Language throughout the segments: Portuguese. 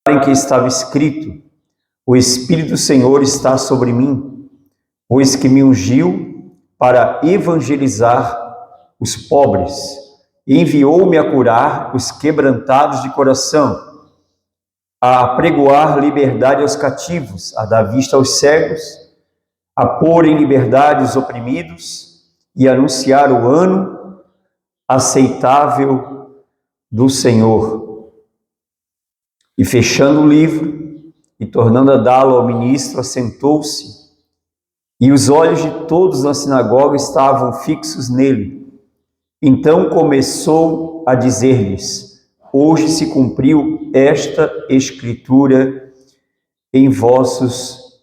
em que estava escrito: o Espírito do Senhor está sobre mim, pois que me ungiu para evangelizar os pobres, e enviou-me a curar os quebrantados de coração, a apregoar liberdade aos cativos, a dar vista aos cegos, a pôr em liberdade os oprimidos e anunciar o ano aceitável do Senhor. E fechando o livro e tornando a dá-lo ao ministro, assentou-se, e os olhos de todos na sinagoga estavam fixos nele. Então começou a dizer-lhes: hoje se cumpriu esta escritura em vossos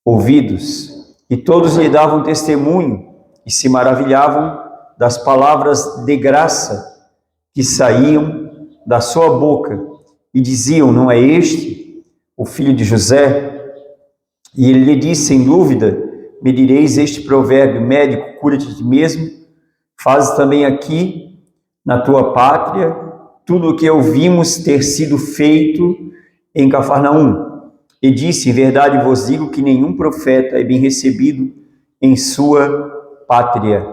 ouvidos. E todos lhe davam testemunho e se maravilhavam das palavras de graça que saíam da sua boca, e diziam: não é este o filho de José? E ele lhe disse: sem dúvida me direis este provérbio: médico, cura-te de ti mesmo, fazes também aqui na tua pátria tudo o que ouvimos ter sido feito em Cafarnaum. E disse: em verdade vos digo que nenhum profeta é bem recebido em sua pátria.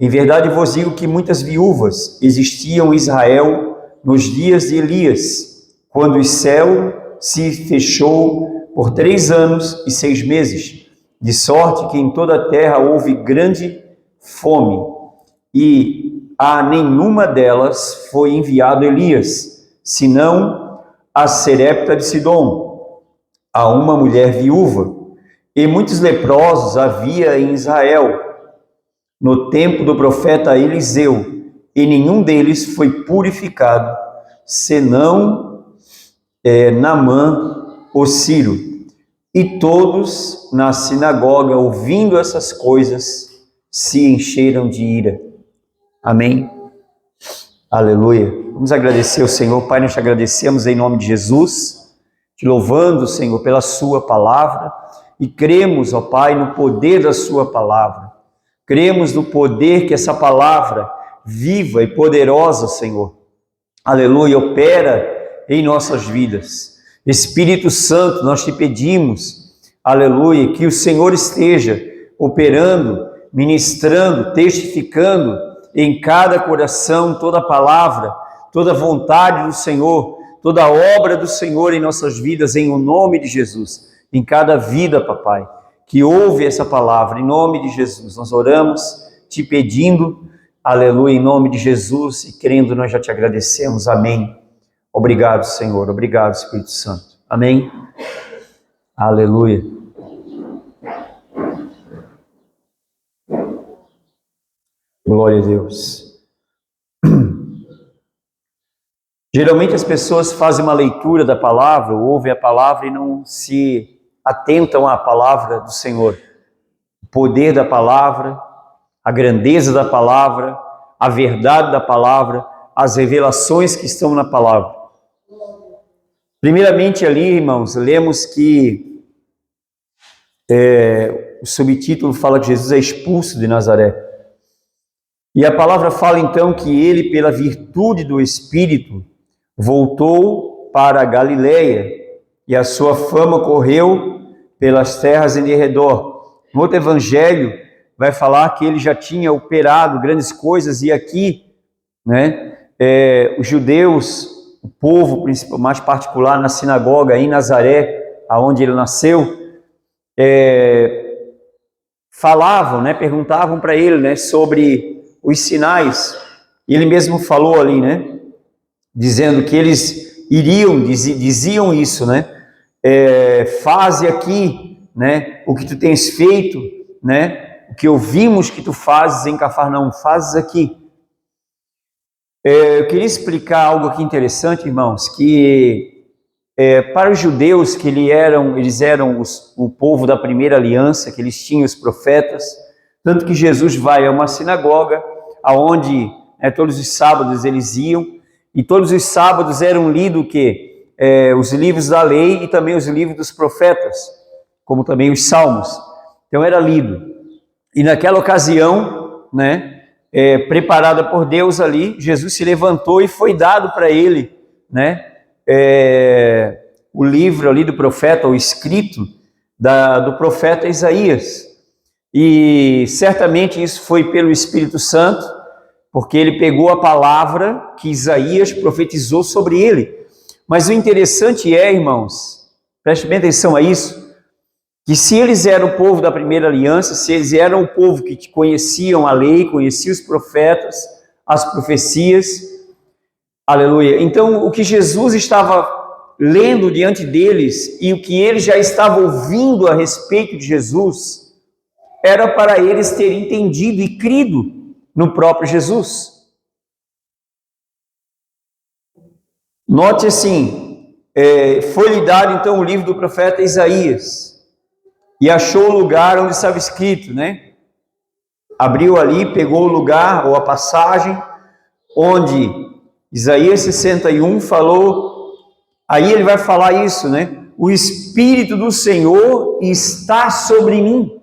Em verdade vos digo que muitas viúvas existiam em Israel nos dias de Elias, quando o céu se fechou por 3 anos e 6 meses, de sorte que em toda a terra houve grande fome, e a nenhuma delas foi enviado Elias, senão a Serepta de Sidom, a uma mulher viúva. E muitos leprosos havia em Israel no tempo do profeta Eliseu, e nenhum deles foi purificado, senão Naamã, o sírio. E todos na sinagoga, ouvindo essas coisas, se encheram de ira. Amém? Aleluia. Vamos agradecer ao Senhor. Pai, nós te agradecemos em nome de Jesus, te louvando, Senhor, pela sua palavra, e cremos, ó Pai, no poder da sua palavra. Cremos no poder que essa palavra viva e poderosa, Senhor, aleluia, opera em nossas vidas. Espírito Santo, nós te pedimos, aleluia, que o Senhor esteja operando, ministrando, testificando em cada coração toda a palavra, toda a vontade do Senhor, toda a obra do Senhor em nossas vidas, em o nome de Jesus, em cada vida, papai, que ouve essa palavra, em nome de Jesus. Nós oramos te pedindo, aleluia, em nome de Jesus, e crendo nós já te agradecemos. Amém. Obrigado, Senhor. Obrigado, Espírito Santo. Amém. Aleluia. Glória a Deus. Geralmente as pessoas fazem uma leitura da palavra, ouvem a palavra e não se atentam à palavra do Senhor. O poder da palavra, a grandeza da palavra, a verdade da palavra, as revelações que estão na palavra. Primeiramente ali, irmãos, lemos que o subtítulo fala que Jesus é expulso de Nazaré. E a palavra fala então que ele, pela virtude do Espírito, voltou para a Galileia, e a sua fama correu pelas terras em redor. No outro evangelho vai falar que ele já tinha operado grandes coisas, e aqui, os judeus, o povo mais particular na sinagoga em Nazaré, aonde ele nasceu, falavam, perguntavam para ele, sobre os sinais. E ele mesmo falou ali, dizendo que eles diziam isso, faze aqui, o que tu tens feito, o que ouvimos que tu fazes em Cafarnaum, fazes aqui. Eu queria explicar algo aqui interessante, irmãos, que para os judeus, que eles eram o povo da primeira aliança, que eles tinham os profetas, tanto que Jesus vai a uma sinagoga, aonde todos os sábados eles iam, e todos os sábados eram lidos os livros da lei e também os livros dos profetas, como também os salmos. Então era lido. E naquela ocasião, preparada por Deus ali, Jesus se levantou e foi dado para ele, o livro ali do profeta, o escrito do profeta Isaías. E certamente isso foi pelo Espírito Santo, porque ele pegou a palavra que Isaías profetizou sobre ele. Mas o interessante é, irmãos, preste bem atenção a isso, que se eles eram o povo da primeira aliança, se eles eram o povo que conheciam a lei, conheciam os profetas, as profecias, aleluia. Então, o que Jesus estava lendo diante deles e o que eles já estavam ouvindo a respeito de Jesus, era para eles terem entendido e crido no próprio Jesus. Note assim, foi-lhe dado então o livro do profeta Isaías, e achou o lugar onde estava escrito, né? Abriu ali, pegou o lugar, ou a passagem, onde Isaías 61 falou, aí ele vai falar isso, né? O Espírito do Senhor está sobre mim.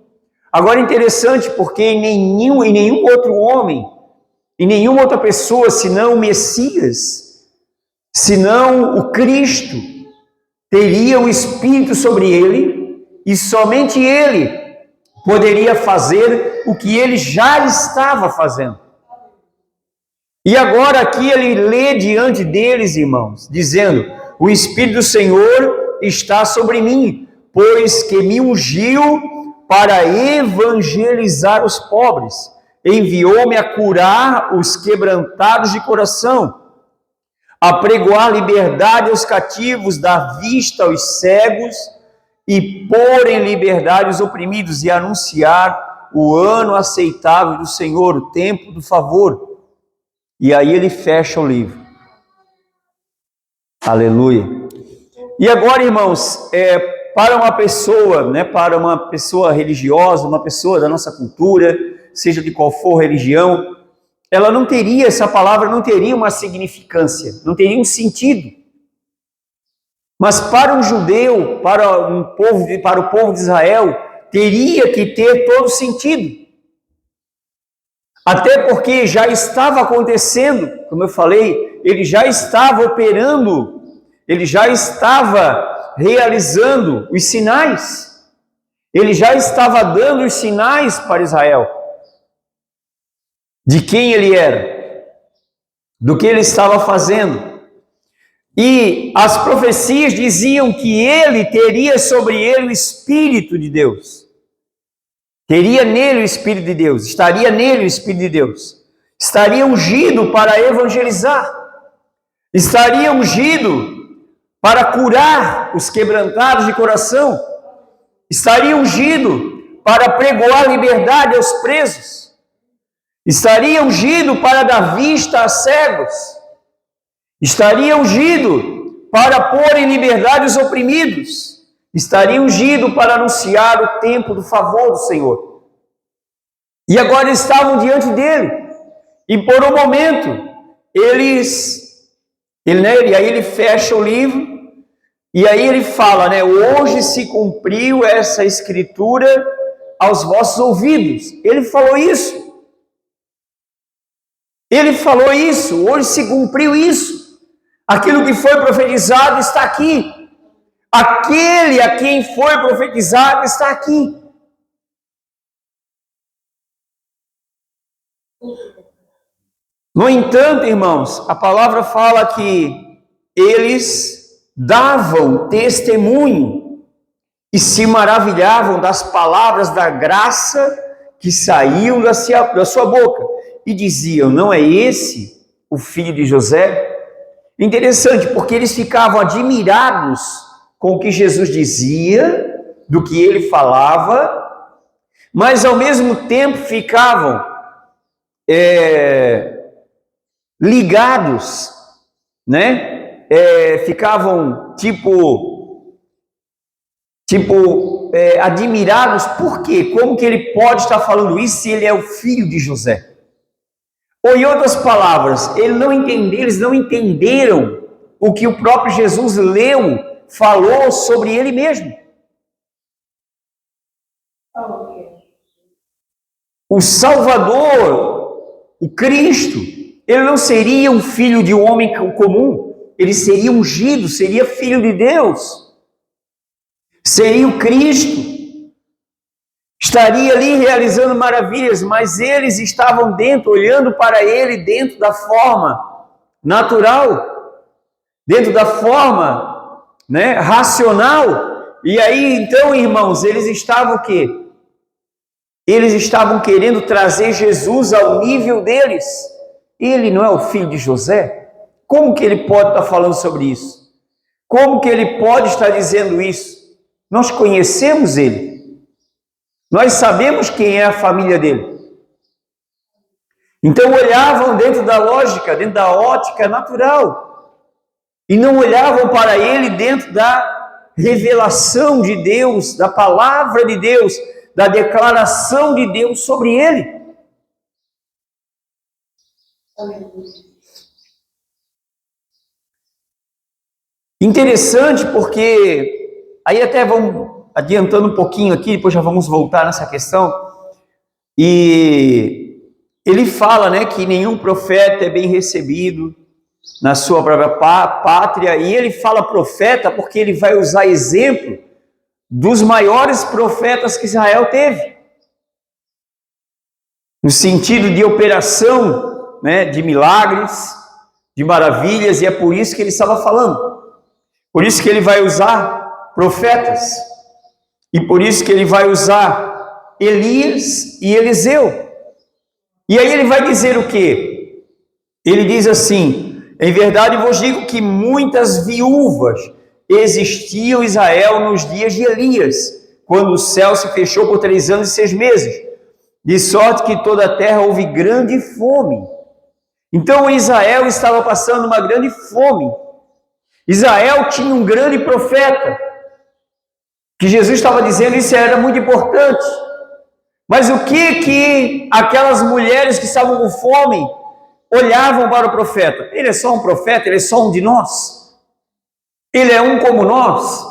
Agora interessante, porque em nenhum outro homem, em nenhuma outra pessoa, senão o Messias, senão o Cristo, teria o Espírito sobre ele, e somente ele poderia fazer o que ele já estava fazendo. E agora aqui ele lê diante deles, irmãos, dizendo, o Espírito do Senhor está sobre mim, pois que me ungiu para evangelizar os pobres, enviou-me a curar os quebrantados de coração, a pregoar liberdade aos cativos, dar vista aos cegos, e pôr em liberdade os oprimidos, e anunciar o ano aceitável do Senhor, o tempo do favor. E aí ele fecha o livro. Aleluia. E agora, irmãos, para uma pessoa, né, para uma pessoa religiosa, uma pessoa da nossa cultura, seja de qual for religião, ela não teria, essa palavra não teria uma significância, não teria um sentido. Mas para um judeu, para o povo de Israel, teria que ter todo sentido. Até porque já estava acontecendo, como eu falei, ele já estava operando, ele já estava realizando os sinais. Ele já estava dando os sinais para Israel. De quem ele era, do que ele estava fazendo. E as profecias diziam que ele teria sobre ele o Espírito de Deus. Teria nele o Espírito de Deus, estaria nele o Espírito de Deus. Estaria ungido para evangelizar. Estaria ungido para curar os quebrantados de coração. Estaria ungido para pregoar liberdade aos presos. Estaria ungido para dar vista a cegos. Estaria ungido para pôr em liberdade os oprimidos. Estaria ungido para anunciar o tempo do favor do Senhor. E agora estavam diante dele. E por um momento, e aí ele fecha o livro, e aí ele fala, né? Hoje se cumpriu essa escritura aos vossos ouvidos. Ele falou isso. Ele falou isso. Hoje se cumpriu isso. Aquilo que foi profetizado está aqui. Aquele a quem foi profetizado está aqui. No entanto, irmãos, a palavra fala que eles davam testemunho e se maravilhavam das palavras da graça que saíam da sua boca. E diziam, não é esse o filho de José? Interessante, porque eles ficavam admirados com o que Jesus dizia, do que ele falava, mas ao mesmo tempo ficavam ligados, né? Ficavam admirados. Por quê? Como que ele pode estar falando isso se ele é o filho de José? Ou em outras palavras, eles não entenderam o que o próprio Jesus falou sobre ele mesmo. O Salvador, o Cristo, ele não seria um filho de um homem comum, ele seria ungido, seria filho de Deus. seria o Cristo, estaria ali realizando maravilhas, mas eles estavam dentro, olhando para ele dentro da forma natural, dentro da forma, racional. E aí, então, irmãos, eles estavam o quê? Eles estavam querendo trazer Jesus ao nível deles. Ele não é o filho de José? Como que ele pode estar falando sobre isso? Como que ele pode estar dizendo isso? Nós conhecemos ele. Nós sabemos quem é a família dele. Então olhavam dentro da lógica, dentro da ótica natural. E não olhavam para ele dentro da revelação de Deus, da palavra de Deus, da declaração de Deus sobre ele. Interessante porque, aí até vamos adiantando um pouquinho aqui, depois já vamos voltar nessa questão, e ele fala, que nenhum profeta é bem recebido na sua própria pátria, e ele fala profeta porque ele vai usar exemplo dos maiores profetas que Israel teve, no sentido de operação, de milagres, de maravilhas, e é por isso que ele estava falando. Por isso que ele vai usar profetas, e por isso que ele vai usar Elias e Eliseu. E aí ele vai dizer o quê? Ele diz assim: em verdade vos digo que muitas viúvas existiam em Israel nos dias de Elias, quando o céu se fechou por 3 anos e 6 meses, de sorte que toda a terra houve grande fome. Então Israel estava passando uma grande fome. Israel tinha um grande profeta, que Jesus estava dizendo, isso era muito importante. Mas o que aquelas mulheres que estavam com fome olhavam para o profeta? Ele é só um profeta, ele é só um de nós. Ele é um como nós.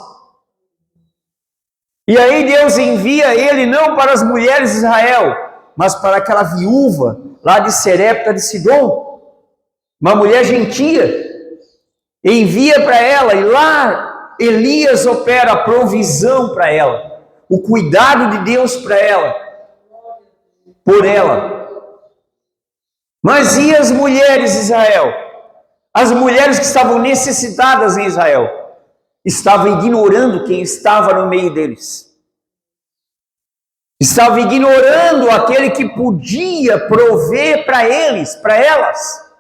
E aí Deus envia ele não para as mulheres de Israel, mas para aquela viúva lá de Serepta de Sidom, uma mulher gentia. Envia para ela, e lá Elias opera a provisão para ela, o cuidado de Deus para ela, por ela. Mas e as mulheres de Israel? As mulheres que estavam necessitadas em Israel estavam ignorando quem estava no meio deles. Estavam ignorando aquele que podia prover para eles, para elas.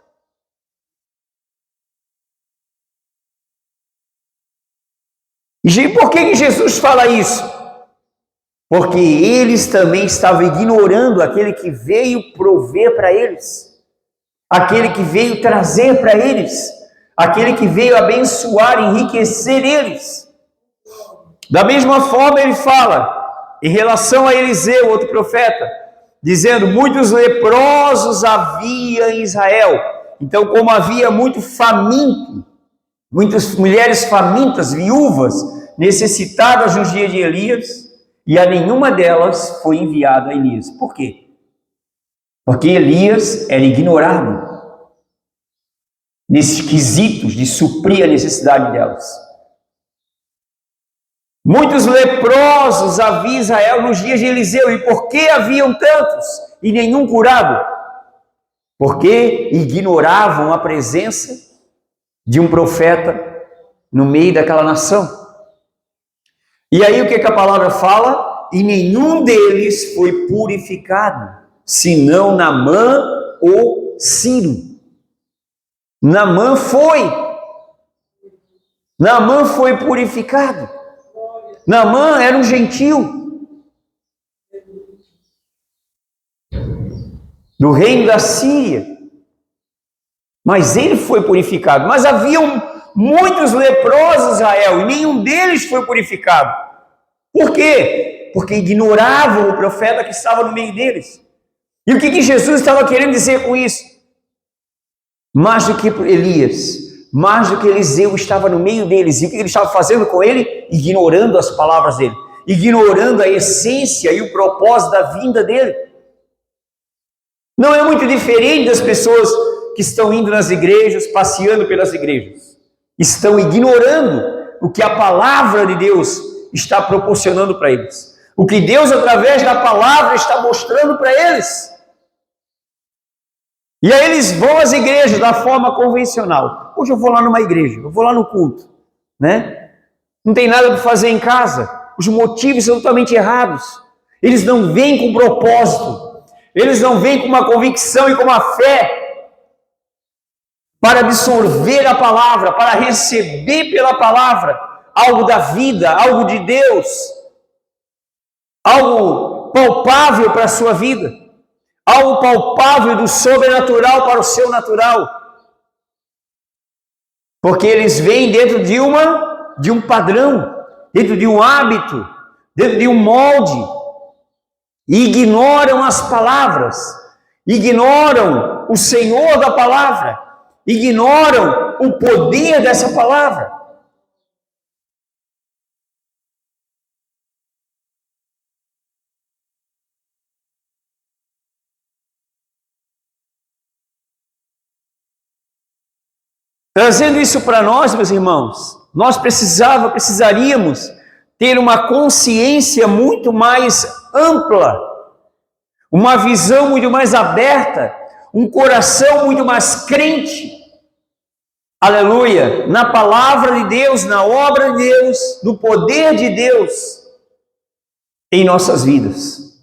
E por que Jesus fala isso? Porque eles também estavam ignorando aquele que veio prover para eles, aquele que veio trazer para eles, aquele que veio abençoar, enriquecer eles. Da mesma forma ele fala, em relação a Eliseu, outro profeta, dizendo, muitos leprosos havia em Israel. Então, como havia muito faminto, muitas mulheres famintas, viúvas, necessitadas nos dias de Elias, e a nenhuma delas foi enviado a Elias. Por quê? Porque Elias era ignorado nesses quesitos de suprir a necessidade delas. Muitos leprosos havia em Israel nos dias de Eliseu. E por que haviam tantos e nenhum curado? Porque ignoravam a presença de um profeta no meio daquela nação. E aí o que a palavra fala? E nenhum deles foi purificado, senão Naamã ou Ciro. Naamã foi purificado. Naamã era um gentil do reino da Síria, mas ele foi purificado. Mas haviam muitos leprosos em Israel, e nenhum deles foi purificado. Por quê? Porque ignoravam o profeta que estava no meio deles. E o que Jesus estava querendo dizer com isso? Mais do que Elias, mais do que Eliseu estava no meio deles. E o que ele estava fazendo com ele? Ignorando as palavras dele, ignorando a essência e o propósito da vinda dele. Não é muito diferente das pessoas que estão indo nas igrejas, passeando pelas igrejas. Estão ignorando o que a palavra de Deus está proporcionando para eles. O que Deus, através da palavra, está mostrando para eles. E aí eles vão às igrejas da forma convencional. Hoje eu vou lá numa igreja, eu vou lá no culto, né? Não tem nada para fazer em casa. Os motivos são totalmente errados. Eles não vêm com propósito. Eles não vêm com uma convicção e com uma fé para absorver a palavra, para receber pela palavra algo da vida, algo de Deus, algo palpável para a sua vida, algo palpável do sobrenatural para o seu natural. Porque eles vêm dentro de um padrão, dentro de um hábito, dentro de um molde, e ignoram as palavras, ignoram o Senhor da palavra, ignoram o poder dessa palavra. Trazendo isso para nós, meus irmãos, nós precisaríamos ter uma consciência muito mais ampla, uma visão muito mais aberta, um coração muito mais crente, aleluia, na palavra de Deus, na obra de Deus, no poder de Deus em nossas vidas.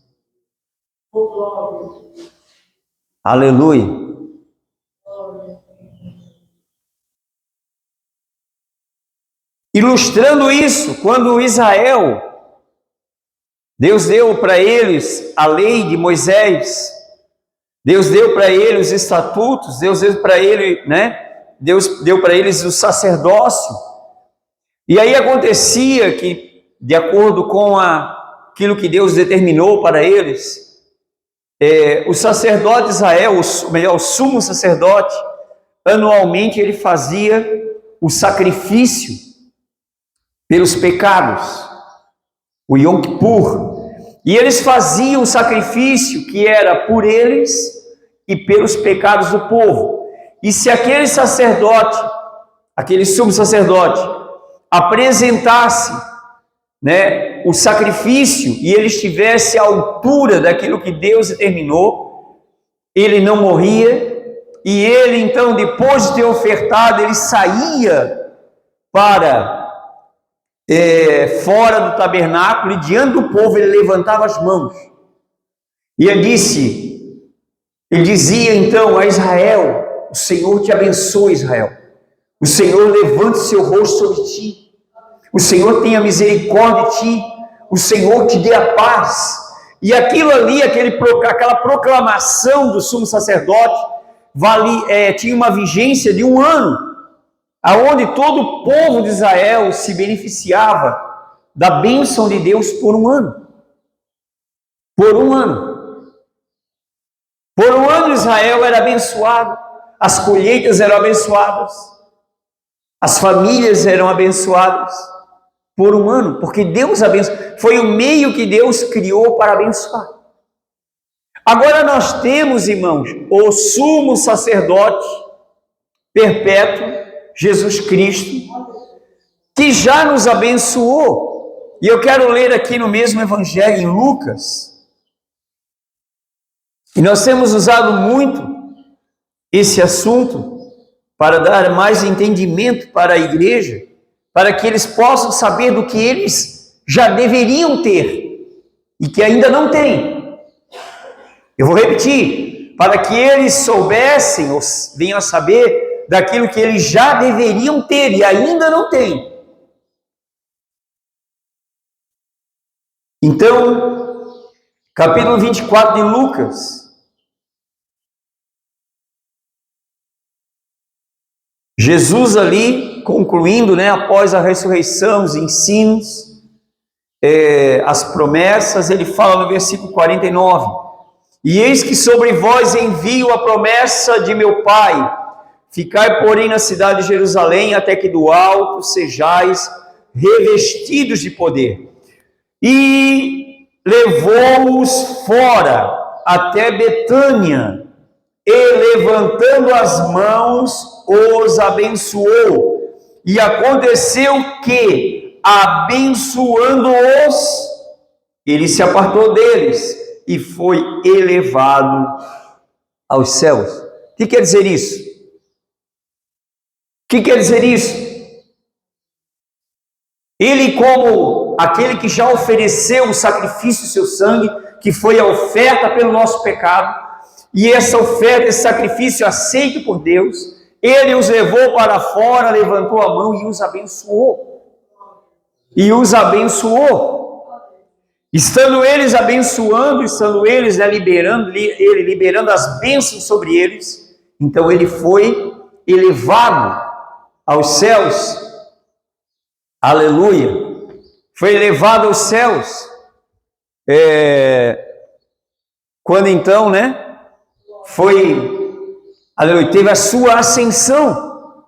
Aleluia. Ilustrando isso, quando Israel, Deus deu para eles a lei de Moisés, Deus deu para eles os estatutos, Deus deu para eles, Deus deu para eles o sacerdócio. E aí acontecia que, de acordo com aquilo que Deus determinou para eles, o sacerdote de Israel, o sumo sacerdote, anualmente ele fazia o sacrifício pelos pecados, o Yom Kippur, e eles faziam o sacrifício que era por eles e pelos pecados do povo. E se aquele sacerdote, aquele sumo sacerdote, apresentasse, o sacrifício e ele estivesse à altura daquilo que Deus determinou, ele não morria, e ele então, depois de ter ofertado, ele saía para fora do tabernáculo, e diante do povo ele levantava as mãos, e ele dizia então a Israel: o Senhor te abençoe, Israel, o Senhor levante seu rosto sobre ti, o Senhor tenha misericórdia de ti, o Senhor te dê a paz. E aquilo ali, aquela proclamação do sumo sacerdote tinha uma vigência de 1 ano, aonde todo o povo de Israel se beneficiava da bênção de Deus por 1 ano. Por 1 ano. Por 1 ano Israel era abençoado, as colheitas eram abençoadas, as famílias eram abençoadas por 1 ano, porque Deus abençoou, foi o meio que Deus criou para abençoar. Agora nós temos, irmãos, o sumo sacerdote perpétuo, Jesus Cristo, que já nos abençoou. E eu quero ler aqui no mesmo evangelho, em Lucas, e nós temos usado muito esse assunto para dar mais entendimento para a igreja, para que eles possam saber do que eles já deveriam ter e que ainda não têm. Eu vou repetir, para que eles soubessem ou venham a saber daquilo que eles já deveriam ter e ainda não têm. Então, capítulo 24 de Lucas, Jesus ali, concluindo, após a ressurreição, os ensinos, as promessas, ele fala no versículo 49, e eis que sobre vós envio a promessa de meu Pai, ficai, porém, na cidade de Jerusalém, até que do alto sejais revestidos de poder. E levou-os fora até Betânia, e levantando as mãos, os abençoou. E aconteceu que, abençoando-os, ele se apartou deles e foi elevado aos céus. O que quer dizer isso? O que quer dizer isso? Ele, como aquele que já ofereceu o sacrifício do seu sangue, que foi a oferta pelo nosso pecado, e essa oferta, esse sacrifício aceito por Deus, ele os levou para fora, levantou a mão e os abençoou. E os abençoou. Estando eles abençoando, estando eles liberando as bênçãos sobre eles, então ele foi elevado aos céus. Aleluia! Foi elevado aos céus. Quando então, aleluia, teve a sua ascensão.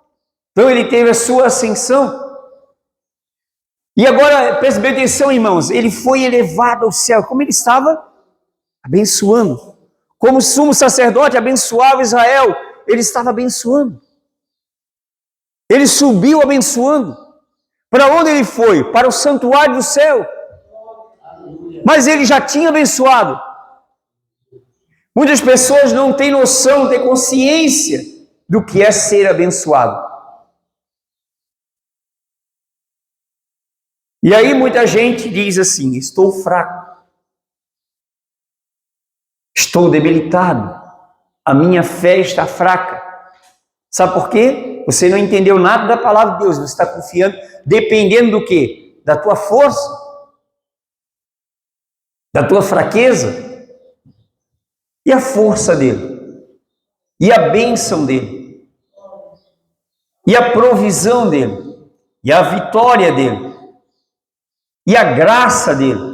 Então ele teve a sua ascensão. E agora, preste bem atenção, irmãos, ele foi elevado ao céu. Como ele estava? Abençoando. Como sumo sacerdote abençoava Israel, ele estava abençoando. Ele subiu abençoando. Para onde ele foi? Para o santuário do céu. Mas ele já tinha abençoado. Muitas pessoas não têm noção, não têm consciência do que é ser abençoado. E aí muita gente diz assim: estou fraco, estou debilitado, a minha fé está fraca. Sabe por quê? Você não entendeu nada da palavra de Deus, você está confiando, dependendo do quê? Da tua força, da tua fraqueza, e a força dele, e a bênção dele, e a provisão dele, e a vitória dele, e a graça dele.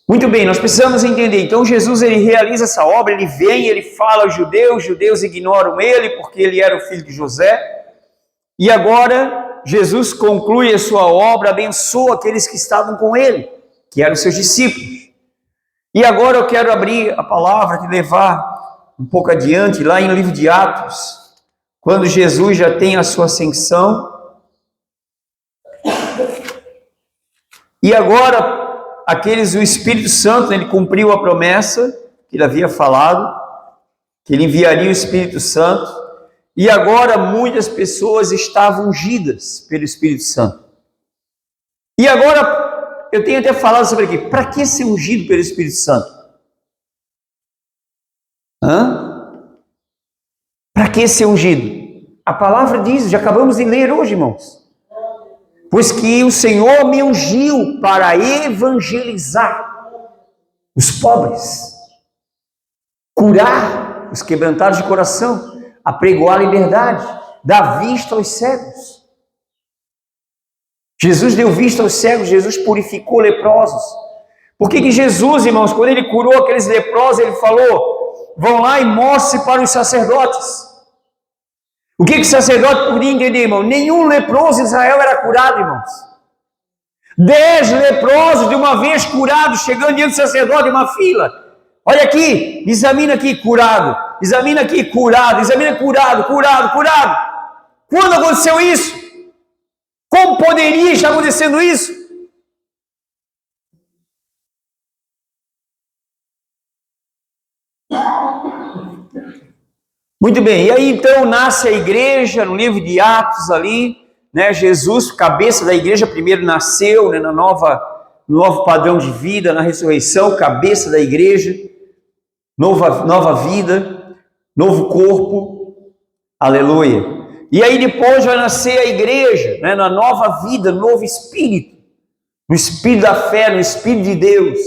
Muito bem, nós precisamos entender. Então Jesus, ele realiza essa obra, ele vem, ele fala aos judeus, os judeus ignoram ele porque ele era o filho de José. E agora Jesus conclui a sua obra, abençoa aqueles que estavam com ele, que eram seus discípulos. E agora eu quero abrir a palavra e levar um pouco adiante, lá em livro de Atos, quando Jesus já tem a sua ascensão. E agora, o Espírito Santo, ele cumpriu a promessa que ele havia falado, que ele enviaria o Espírito Santo. E agora muitas pessoas estavam ungidas pelo Espírito Santo. E agora, eu tenho até falado sobre aqui, para que ser ungido pelo Espírito Santo? Para que ser ungido? A palavra diz, já acabamos de ler hoje, irmãos. Pois que o Senhor me ungiu para evangelizar os pobres, curar os quebrantados de coração, apregoar a liberdade, dar vista aos cegos. Jesus deu vista aos cegos, Jesus purificou leprosos. Por que Jesus, irmãos, quando ele curou aqueles leprosos, ele falou: vão lá e mostrem para os sacerdotes. O que o sacerdote podia entender, irmão? Nenhum leproso em Israel era curado, irmãos. 10 leprosos de uma vez curados, chegando diante do sacerdote em uma fila. Olha aqui, examina aqui, curado. Examina aqui, curado. Examina, curado, curado, curado. Quando aconteceu isso? Como poderia estar acontecendo isso? Muito bem, e aí então nasce a igreja, no livro de Atos ali, Jesus, cabeça da igreja, primeiro nasceu, no novo padrão de vida, na ressurreição, cabeça da igreja, nova vida, novo corpo, aleluia. E aí depois vai nascer a igreja, na nova vida, novo espírito, no espírito da fé, no espírito de Deus,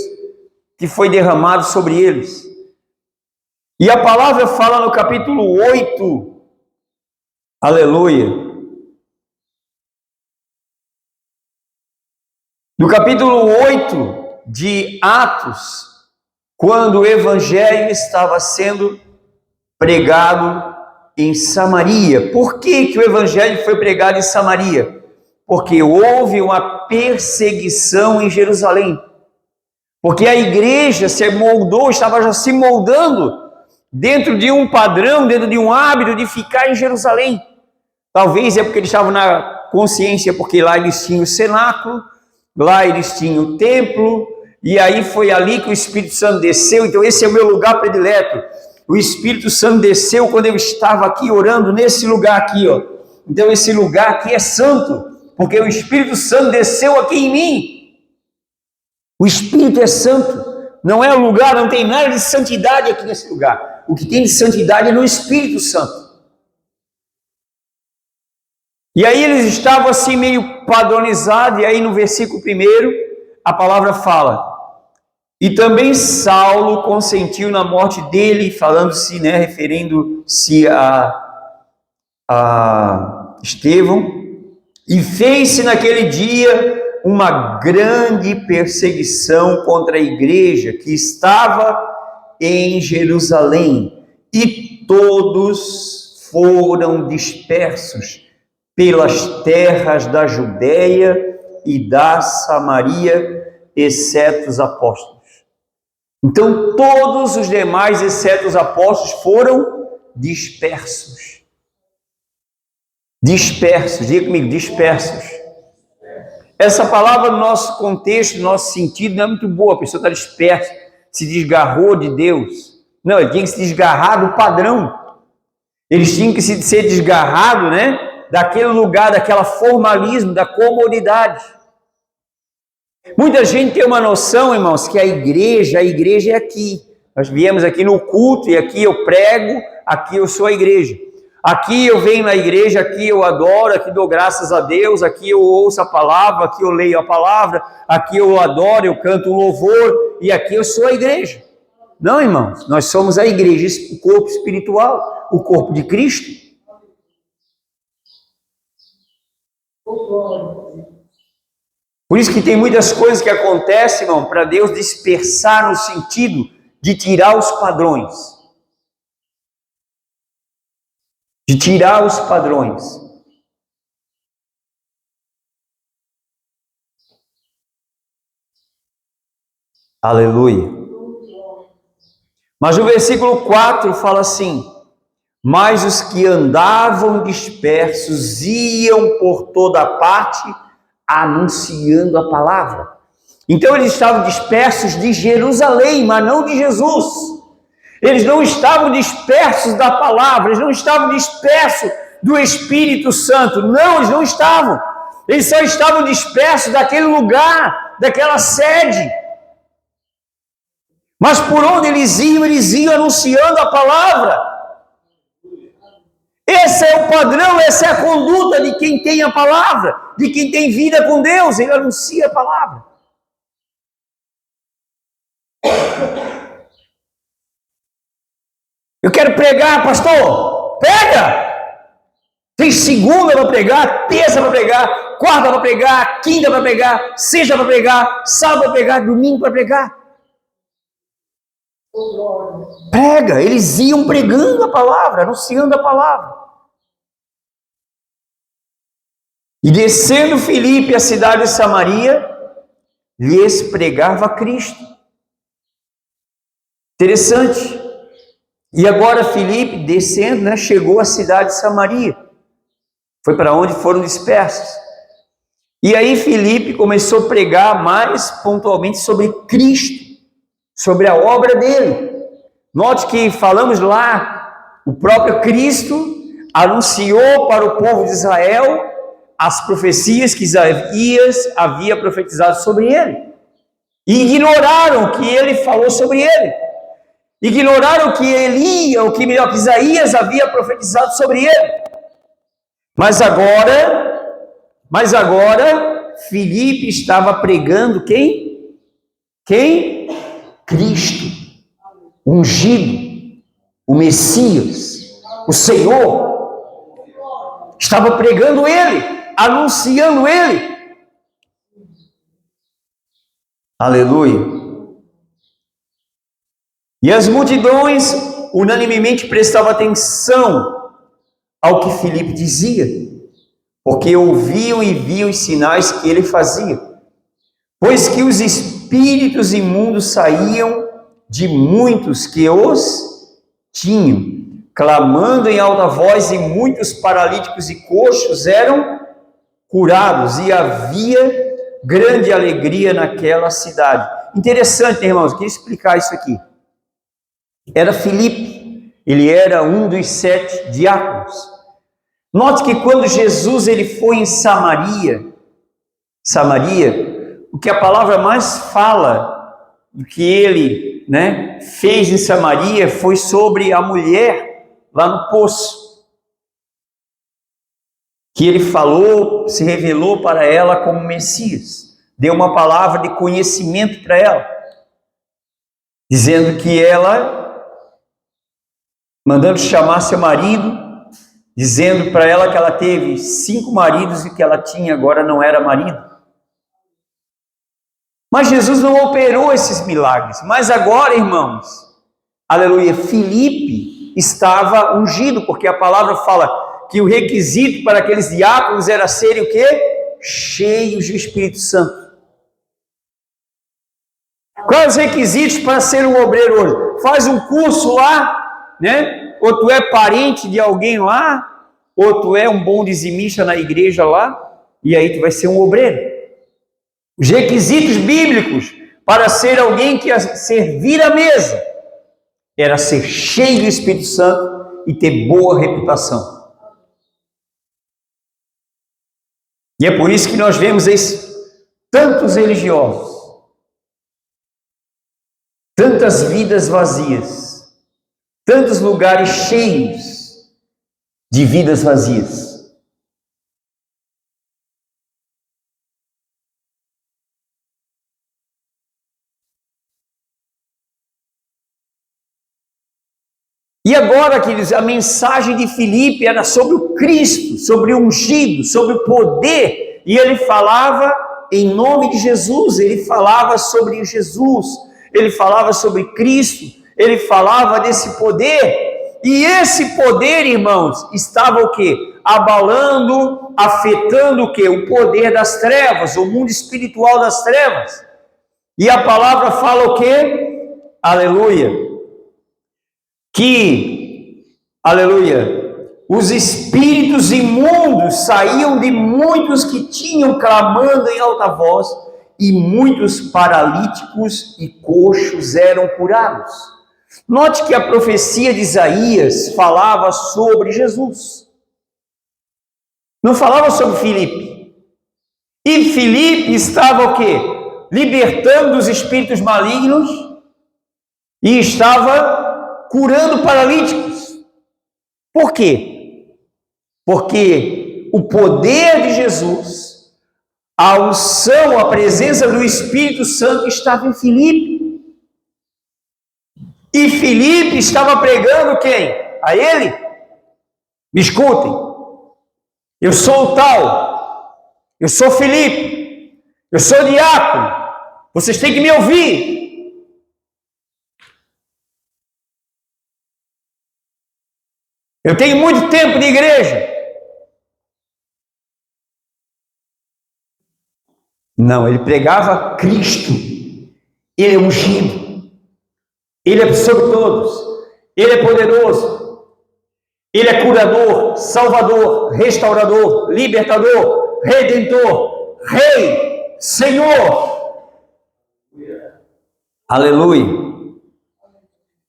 que foi derramado sobre eles. E a palavra fala no capítulo 8, aleluia. No capítulo 8 de Atos, quando o evangelho estava sendo pregado em Samaria. Por que o evangelho foi pregado em Samaria? Porque houve uma perseguição em Jerusalém. Porque a igreja se moldou, estava já se moldando dentro de um padrão, dentro de um hábito de ficar em Jerusalém. Talvez é porque eles estavam na consciência, porque lá eles tinham o cenáculo, lá eles tinham o templo, e aí foi ali que o Espírito Santo desceu. Então esse é o meu lugar predileto. O Espírito Santo desceu quando eu estava aqui orando nesse lugar aqui, ó. Então esse lugar aqui é santo, porque o Espírito Santo desceu aqui em mim. O Espírito é santo. Não é o lugar, não tem nada de santidade aqui nesse lugar. O que tem de santidade é no Espírito Santo. E aí eles estavam assim meio padronizados, e aí no versículo 1, a palavra fala: e também Saulo consentiu na morte dele, falando-se, né, referindo-se a Estevão, e fez-se naquele dia uma grande perseguição contra a igreja que estava em Jerusalém, e todos foram dispersos pelas terras da Judéia e da Samaria, exceto os apóstolos. Então todos os demais, exceto os apóstolos, foram dispersos. Dispersos, diga comigo, dispersos. Essa palavra no nosso contexto, no nosso sentido, não é muito boa. A pessoa está dispersa, se desgarrou de Deus. Não, ele tinha que se desgarrar do padrão. Eles tinham que ser desgarrados, né, daquele lugar, daquela formalismo, da comodidade. Muita gente tem uma noção, irmãos, que a igreja é aqui. Nós viemos aqui no culto e aqui eu prego, aqui eu sou a igreja. Aqui eu venho na igreja, aqui eu adoro, aqui dou graças a Deus, aqui eu ouço a palavra, aqui eu leio a palavra, aqui eu adoro, eu canto um louvor, e aqui eu sou a igreja. Não, irmãos, nós somos a igreja, o corpo espiritual, o corpo de Cristo. Por isso que tem muitas coisas que acontecem, irmão, para Deus dispersar no sentido de tirar os padrões. De tirar os padrões. Aleluia. Mas o versículo 4 fala assim: mas os que andavam dispersos iam por toda parte anunciando a palavra. Então eles estavam dispersos de Jerusalém, mas não de Jesus. Eles não estavam dispersos da palavra, eles não estavam dispersos do Espírito Santo. Não, eles não estavam. Eles só estavam dispersos daquele lugar, daquela sede. Mas por onde eles iam anunciando a palavra. Esse é o padrão, essa é a conduta de quem tem a palavra, de quem tem vida com Deus. Ele anuncia a palavra. Eu quero pregar, pastor. Pega! Tem segunda para pregar, terça para pregar, quarta para pregar, quinta para pregar, sexta para pregar, sábado para pregar, domingo para pregar. Prega, eles iam pregando a palavra, anunciando a palavra. E descendo Filipe à cidade de Samaria, lhes pregava Cristo. Interessante. E agora Filipe, descendo, né, chegou à cidade de Samaria. Foi para onde foram dispersos. E aí Filipe começou a pregar mais pontualmente sobre Cristo, sobre a obra dele. Note que falamos lá, o próprio Cristo anunciou para o povo de Israel as profecias que Isaías havia profetizado sobre ele. E ignoraram o que ele falou sobre ele. Ignoraram que que Isaías havia profetizado sobre ele. Mas agora, Filipe estava pregando quem? Quem? Cristo, ungido, o Messias, o Senhor. Estava pregando ele, anunciando ele. Aleluia. E as multidões unanimemente prestavam atenção ao que Filipe dizia, porque ouviam e viam os sinais que ele fazia, pois que os espíritos imundos saíam de muitos que os tinham, clamando em alta voz, e muitos paralíticos e coxos eram curados, e havia grande alegria naquela cidade. Interessante, irmãos, eu queria explicar isso aqui. Era Filipe, ele era um dos 7 diáconos. Note que quando Jesus ele foi em Samaria, o que a palavra mais fala do que ele, fez em Samaria foi sobre a mulher lá no poço, que ele falou, se revelou para ela como Messias, deu uma palavra de conhecimento para ela, dizendo que ela, mandando chamar seu marido, dizendo para ela que ela teve 5 maridos e que ela tinha agora não era marido. Mas Jesus não operou esses milagres. Mas agora, irmãos, aleluia, Filipe estava ungido, porque a palavra fala que o requisito para aqueles diáconos era serem o quê? Cheios do Espírito Santo. Quais os requisitos para ser um obreiro hoje? Faz um curso lá, ou tu é parente de alguém lá, ou tu é um bom dizimista na igreja lá, e aí tu vai ser um obreiro. Os requisitos bíblicos para ser alguém que ia servir à mesa era ser cheio do Espírito Santo e ter boa reputação. E é por isso que nós vemos tantos religiosos, tantas vidas vazias, tantos lugares cheios de vidas vazias. E agora, queridos, a mensagem de Filipe era sobre o Cristo, sobre o ungido, sobre o poder, e ele falava em nome de Jesus, ele falava sobre Jesus, ele falava sobre Cristo, ele falava desse poder, e esse poder, irmãos, estava o quê? Abalando, afetando o quê? O poder das trevas, o mundo espiritual das trevas. E a palavra fala o quê? Aleluia! Que, aleluia, os espíritos imundos saíam de muitos que tinham clamando em alta voz, e muitos paralíticos e coxos eram curados. Note que a profecia de Isaías falava sobre Jesus, não falava sobre Filipe. E Filipe estava o quê? Libertando os espíritos malignos e estava curando paralíticos. Por quê? Porque o poder de Jesus, a unção, a presença do Espírito Santo estava em Filipe. E Filipe estava pregando quem? A ele? Me escutem. Eu sou o tal. Eu sou Filipe. Eu sou diácono. Vocês têm que me ouvir. Eu tenho muito tempo de igreja. Não, ele pregava Cristo. Ele é ungido. Ele é sobre todos. Ele é poderoso. Ele é curador, salvador, restaurador, libertador, redentor, rei, Senhor. Aleluia.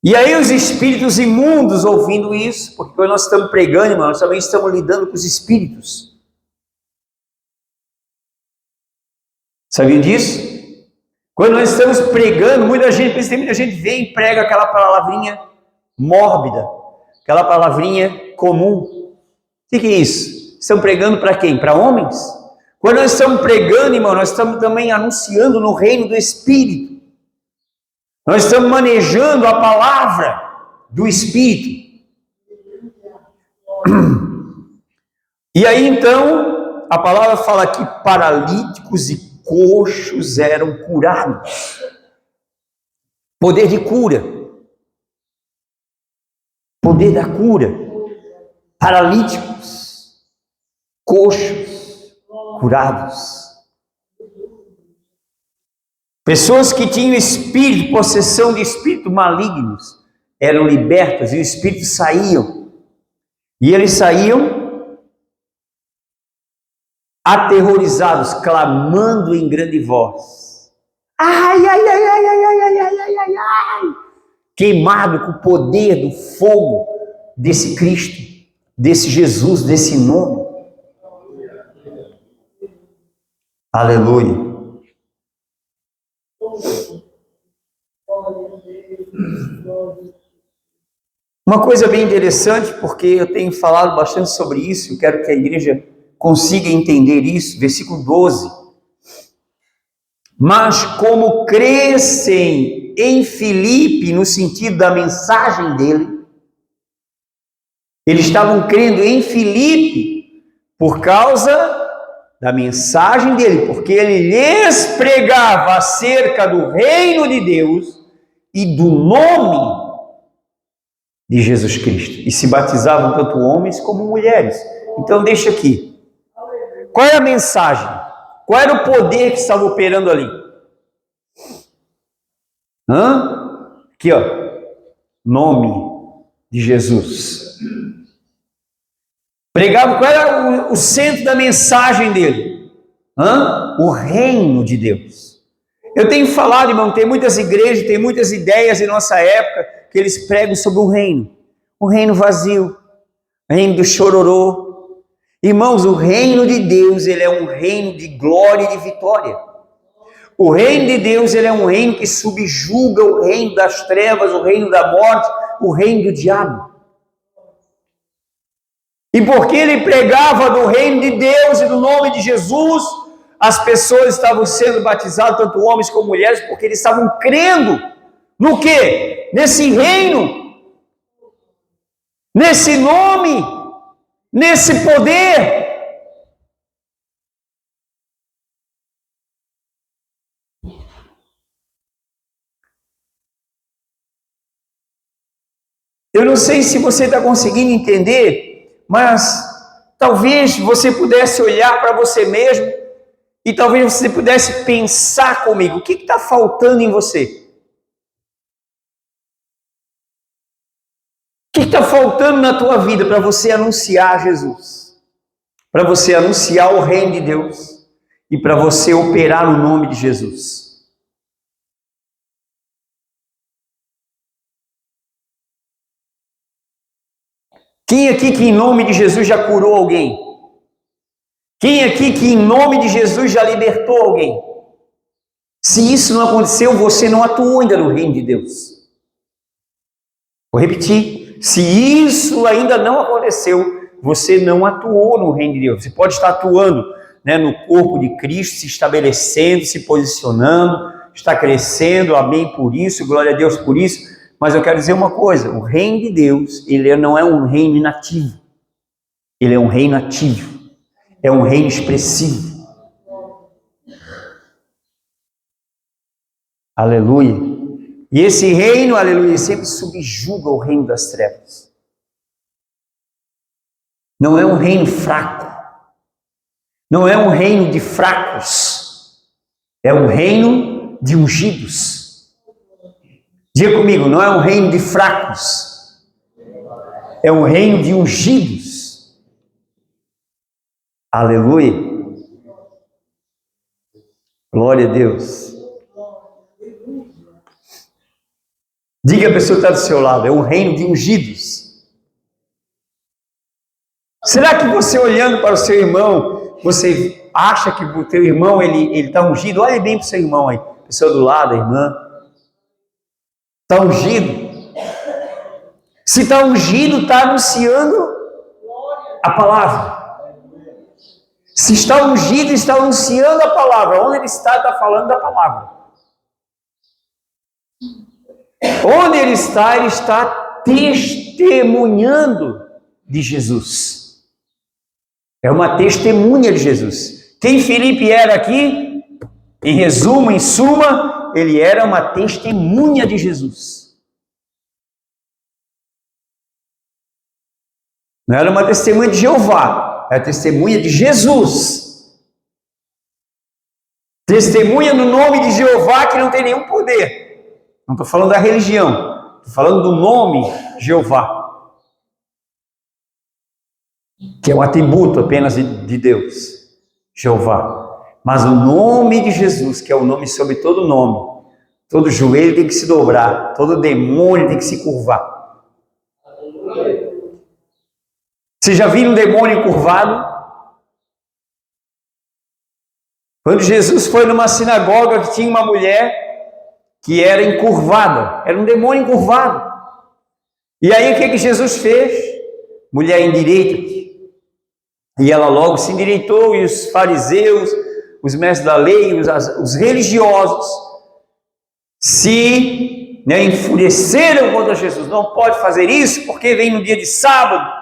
E aí os espíritos imundos ouvindo isso, porque quando nós estamos pregando, irmão, nós também estamos lidando com os espíritos. Sabia disso? Quando nós estamos pregando, muita gente vem e prega aquela palavrinha mórbida, aquela palavrinha comum. O que é isso? Estão pregando para quem? Para homens? Quando nós estamos pregando, irmão, nós estamos também anunciando no reino do Espírito. Nós estamos manejando a palavra do Espírito. E aí então, a palavra fala que paralíticos e coxos eram curados. Poder de cura. Poder da cura. Paralíticos, coxos, curados. Pessoas que tinham espírito, possessão de espíritos malignos, eram libertas e os espíritos saíam E eles saíam aterrorizados, clamando em grande voz. Ai, ai, ai, ai, ai, ai, ai, ai, ai, ai, ai. Queimado com o poder do fogo desse Cristo, desse Jesus, desse nome. Aleluia. Uma coisa bem interessante, porque eu tenho falado bastante sobre isso, eu quero que a igreja consiga entender isso, versículo 12. Mas como crescem em Filipe, no sentido da mensagem dele, eles estavam crendo em Filipe por causa da mensagem dele, porque ele lhes pregava acerca do reino de Deus e do nome de Jesus Cristo. E se batizavam tanto homens como mulheres. Então deixa aqui. Qual é a mensagem? Qual era o poder que estava operando ali? Aqui, ó. Nome de Jesus. Pregava, qual era o centro da mensagem dele? O reino de Deus. Eu tenho falado, irmão, tem muitas igrejas, tem muitas ideias em nossa época que eles pregam sobre o reino vazio, o reino do chororô. Irmãos, o reino de Deus, ele é um reino de glória e de vitória. O reino de Deus, ele é um reino que subjuga o reino das trevas, o reino da morte, o reino do diabo. E porque ele pregava do reino de Deus e do nome de Jesus, as pessoas estavam sendo batizadas, tanto homens como mulheres, porque eles estavam crendo no quê? Nesse reino, nesse nome, nesse poder. Eu não sei se você está conseguindo entender, mas talvez você pudesse olhar para você mesmo e talvez você pudesse pensar comigo, o que está faltando em você? O que está faltando na tua vida para você anunciar Jesus? Para você anunciar o reino de Deus e para você operar o nome de Jesus? Quem aqui que em nome de Jesus já curou alguém? Quem aqui que em nome de Jesus já libertou alguém? Se isso não aconteceu, você não atuou ainda no reino de Deus. Vou repetir. Se isso ainda não aconteceu, você não atuou no reino de Deus. Você pode estar atuando, no corpo de Cristo, se estabelecendo, se posicionando, está crescendo, amém por isso, glória a Deus por isso. Mas eu quero dizer uma coisa, o reino de Deus, ele não é um reino inativo, ele é um reino ativo, é um reino expressivo. Aleluia. E esse reino, aleluia, sempre subjuga o reino das trevas. Não é um reino fraco, não é um reino de fracos, é um reino de ungidos. Diga comigo, não é um reino de fracos, é um reino de ungidos. Aleluia. Glória a Deus. Diga a pessoa que está do seu lado, é um reino de ungidos. Será que você olhando para o seu irmão, você acha que o teu irmão ele está ungido? Olha bem para o seu irmão aí, a pessoa do lado, a irmã. Está ungido? Se está ungido, está anunciando a palavra. Se está ungido, está anunciando a palavra. Onde ele está falando da palavra. Onde ele está testemunhando de Jesus. É uma testemunha de Jesus. Quem Filipe era aqui? Em resumo, em suma, ele era uma testemunha de Jesus. Não era uma testemunha de Jeová, era testemunha de Jesus. Testemunha no nome de Jeová que não tem nenhum poder. Não estou falando da religião, estou falando do nome Jeová. que é um atributo apenas de Deus, Jeová. Mas o nome de Jesus, que é o nome sobre todo nome, todo joelho tem que se dobrar, todo demônio tem que se curvar. Você já viu um demônio curvado? Quando Jesus foi numa sinagoga que tinha uma mulher que era encurvada, era um demônio encurvado. E aí o que Jesus fez? Mulher, endireita-te. E ela logo se endireitou, e os fariseus, os mestres da lei, os religiosos se enfureceram contra Jesus. Não pode fazer isso porque vem no dia de sábado.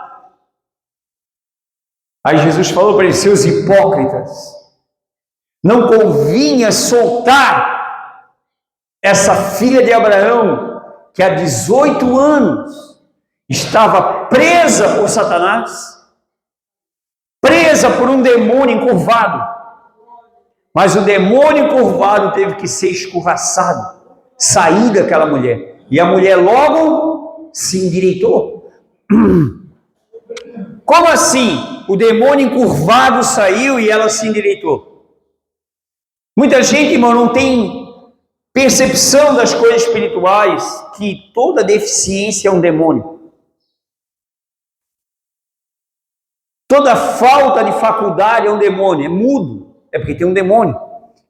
Aí Jesus falou para eles: seus hipócritas, não convinha soltar essa filha de Abraão, que há 18 anos estava presa por Satanás, presa por um demônio encurvado. Mas o demônio encurvado teve que ser escorraçado, sair daquela mulher. E a mulher logo se endireitou. Como assim? O demônio encurvado saiu e ela se endireitou. Muita gente, irmão, não tem percepção das coisas espirituais, que toda deficiência é um demônio. Toda falta de faculdade é um demônio. É mudo, é porque tem um demônio.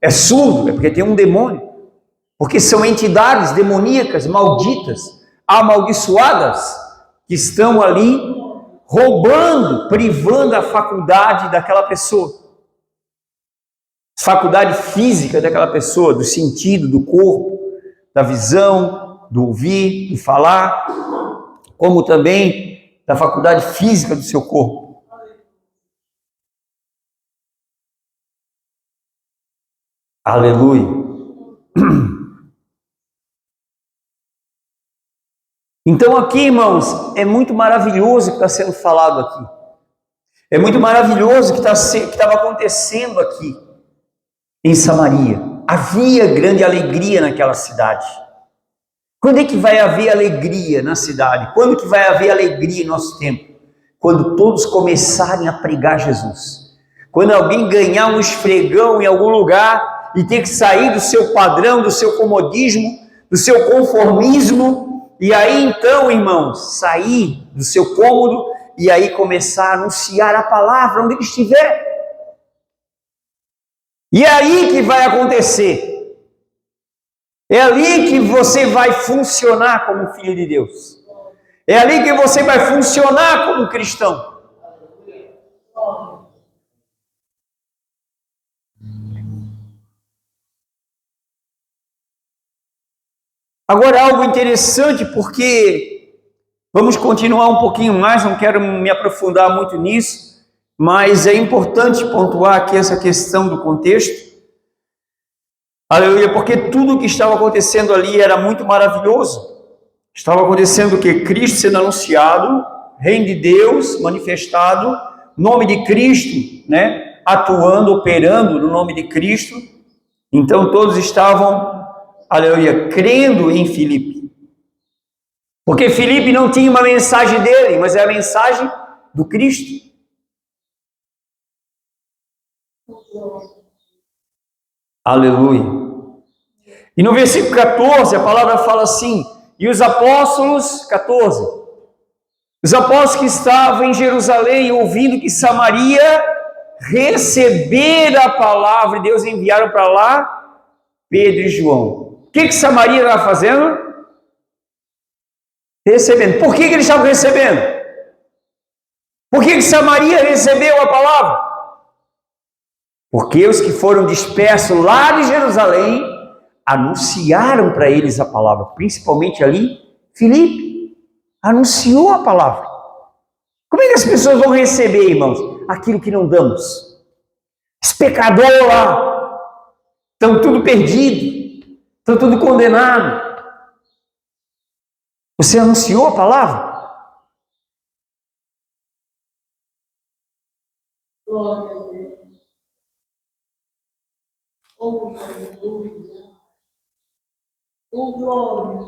É surdo, é porque tem um demônio. Porque são entidades demoníacas, malditas, amaldiçoadas, que estão ali roubando, privando a faculdade daquela pessoa. Faculdade física daquela pessoa, do sentido, do corpo, da visão, do ouvir, do falar, como também da faculdade física do seu corpo. Aleluia. Então aqui, irmãos, é muito maravilhoso o que está sendo falado aqui. É muito maravilhoso o que estava acontecendo aqui em Samaria. Havia grande alegria naquela cidade. Quando é que vai haver alegria na cidade? Quando que vai haver alegria em nosso tempo? Quando todos começarem a pregar Jesus. Quando alguém ganhar um esfregão em algum lugar e ter que sair do seu padrão, do seu comodismo, do seu conformismo, e aí então, irmãos, sair do seu cômodo e aí começar a anunciar a palavra onde ele estiver. E é aí que vai acontecer. É ali que você vai funcionar como filho de Deus. É ali que você vai funcionar como cristão. Agora, algo interessante, porque vamos continuar um pouquinho mais, não quero me aprofundar muito nisso, mas é importante pontuar aqui essa questão do contexto. Aleluia, porque tudo o que estava acontecendo ali era muito maravilhoso. Estava acontecendo o que? Cristo sendo anunciado, reino de Deus manifestado, nome de Cristo, né? Atuando, operando no nome de Cristo. Então todos estavam, aleluia, crendo em Filipe. Porque Filipe não tinha uma mensagem dele, mas é a mensagem do Cristo. Aleluia. E no versículo 14, a palavra fala assim: e os apóstolos, 14, os apóstolos que estavam em Jerusalém, ouvindo que Samaria recebera a palavra, e Deus enviaram para lá Pedro e João. O que Samaria estava fazendo? Recebendo. Por que eles estavam recebendo? Por que Samaria recebeu a palavra? Porque os que foram dispersos lá de Jerusalém anunciaram para eles a palavra, principalmente ali, Filipe anunciou a palavra. Como é que as pessoas vão receber, irmãos, aquilo que não damos? Os pecadores lá estão tudo perdido, estão tudo condenado. Você anunciou a palavra?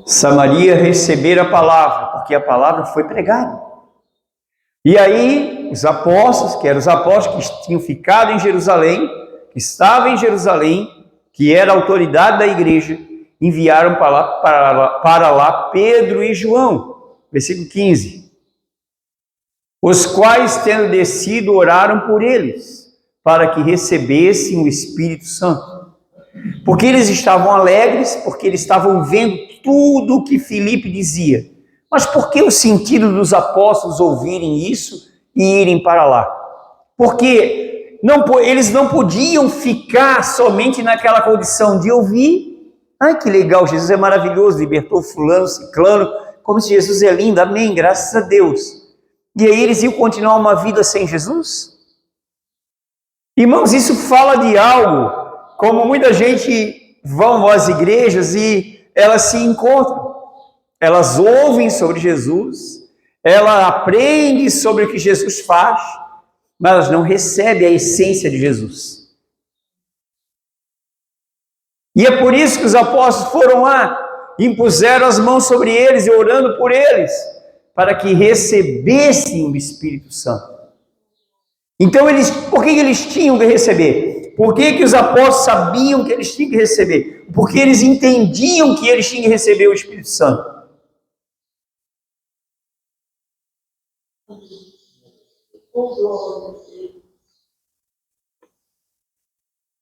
Samaria receber a palavra, porque a palavra foi pregada. E aí, os apóstolos, que eram os apóstolos que tinham ficado em Jerusalém, que estavam em Jerusalém, que era a autoridade da igreja, enviaram para lá Pedro e João. Versículo 15. Os quais, tendo descido, oraram por eles, para que recebessem o Espírito Santo. Porque eles estavam alegres, porque eles estavam vendo tudo o que Filipe dizia. Mas por que o sentido dos apóstolos ouvirem isso e irem para lá? Porque eles não podiam ficar somente naquela condição de ouvir. Ai, que legal, Jesus é maravilhoso, libertou fulano, ciclano, como se Jesus é lindo, amém, graças a Deus. E aí eles iam continuar uma vida sem Jesus? Irmãos, isso fala de algo, como muita gente vão às igrejas e elas se encontram. Elas ouvem sobre Jesus, ela aprende sobre o que Jesus faz, mas elas não recebem a essência de Jesus. E é por isso que os apóstolos foram lá, impuseram as mãos sobre eles e orando por eles, para que recebessem o Espírito Santo. Então, por que eles tinham que receber? Por que os apóstolos sabiam que eles tinham que receber? Porque eles entendiam que eles tinham que receber o Espírito Santo.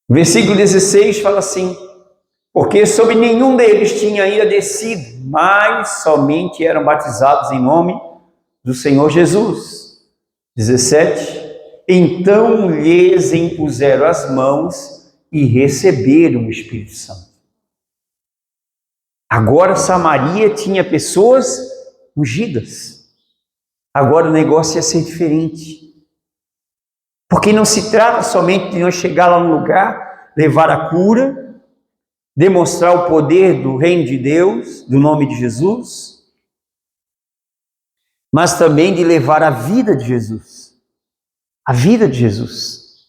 Versículo 16 fala assim: porque sobre nenhum deles tinha ainda descido, mas somente eram batizados em nome do Senhor Jesus. 17. Então lhes impuseram as mãos e receberam o Espírito Santo. Agora Samaria tinha pessoas ungidas. Agora o negócio ia ser diferente. Porque não se trata somente de nós chegar lá no lugar, levar a cura, demonstrar o poder do reino de Deus, do nome de Jesus, mas também de levar a vida de Jesus. A vida de Jesus.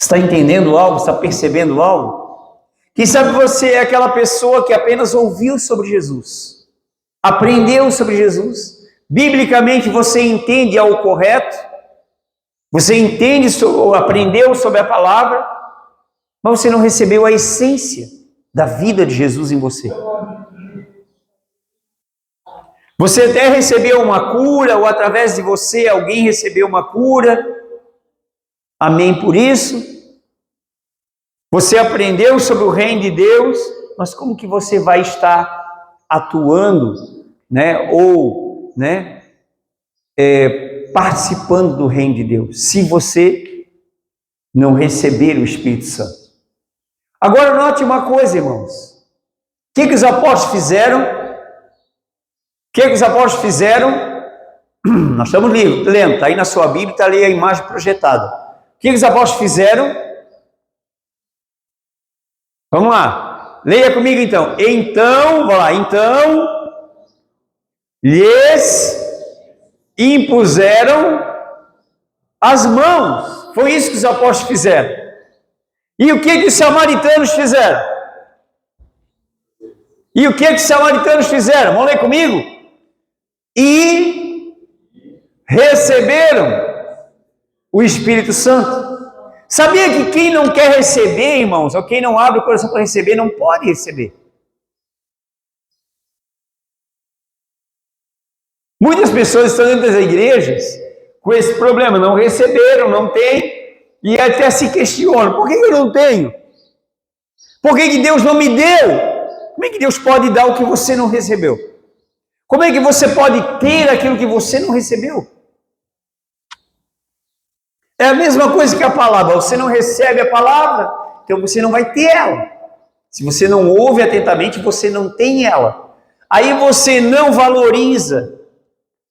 Está entendendo algo? Está percebendo algo? Quem sabe você é aquela pessoa que apenas ouviu sobre Jesus, aprendeu sobre Jesus, biblicamente você entende algo correto, você entende, aprendeu sobre a palavra, mas você não recebeu a essência da vida de Jesus em você. Você até recebeu uma cura, ou através de você alguém recebeu uma cura, amém por isso. Você aprendeu sobre o reino de Deus, mas como que você vai estar atuando, ou participando do reino de Deus, se você não receber o Espírito Santo? Agora note uma coisa, irmãos. O que os apóstolos fizeram? O que os apóstolos fizeram? Nós estamos lendo, está aí na sua Bíblia, está ali a imagem projetada. O que os apóstolos fizeram? Vamos lá, leia comigo então. Então, vamos lá, então, lhes impuseram as mãos. Foi isso que os apóstolos fizeram. E o que os samaritanos fizeram? E o que os samaritanos fizeram? Vamos ler comigo? E receberam o Espírito Santo. Sabia que quem não quer receber, irmãos, ou quem não abre o coração para receber, não pode receber. Muitas pessoas estão dentro das igrejas com esse problema, não receberam, não têm, e até se questionam: por que eu não tenho? Por que Deus não me deu? Como é que Deus pode dar o que você não recebeu? Como é que você pode ter aquilo que você não recebeu? É a mesma coisa que a palavra. Você não recebe a palavra, então você não vai ter ela. Se você não ouve atentamente, você não tem ela. Aí você não valoriza,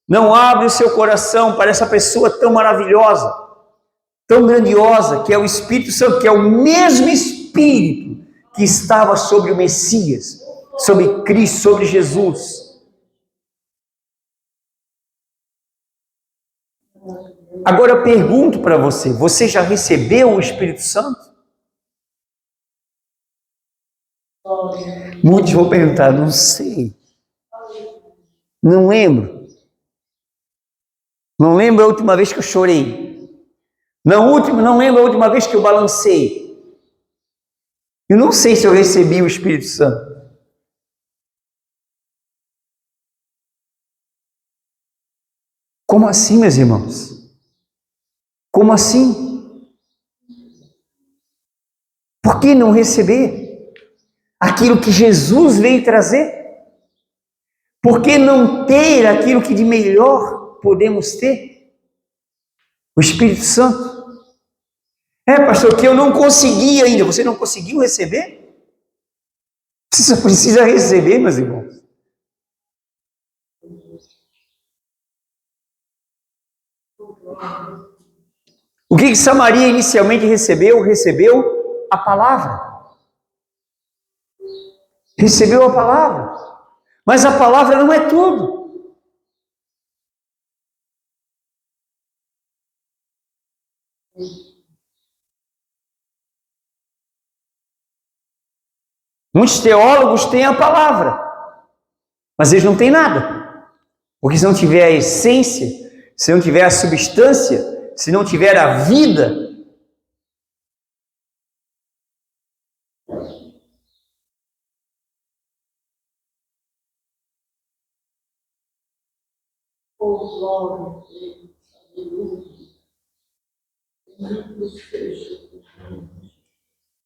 não abre o seu coração para essa pessoa tão maravilhosa, tão grandiosa, que é o Espírito Santo, que é o mesmo Espírito que estava sobre o Messias, sobre Cristo, sobre Jesus. Agora eu pergunto para você: você já recebeu o Espírito Santo? Muitos vão perguntar: não sei, não lembro. Não lembro a última vez que eu chorei. Não lembro a última vez que eu balancei. Eu não sei se eu recebi o Espírito Santo. Como assim, meus irmãos? Como assim? Por que não receber aquilo que Jesus veio trazer? Por que não ter aquilo que de melhor podemos ter? O Espírito Santo. Pastor, que eu não consegui ainda. Você não conseguiu receber? Você só precisa receber, meus irmãos. O que Samaria inicialmente recebeu? Recebeu a palavra. Recebeu a palavra. Mas a palavra não é tudo. Muitos teólogos têm a palavra, mas eles não têm nada. Porque se não tiver a essência, se não tiver a substância, se não tiver a vida,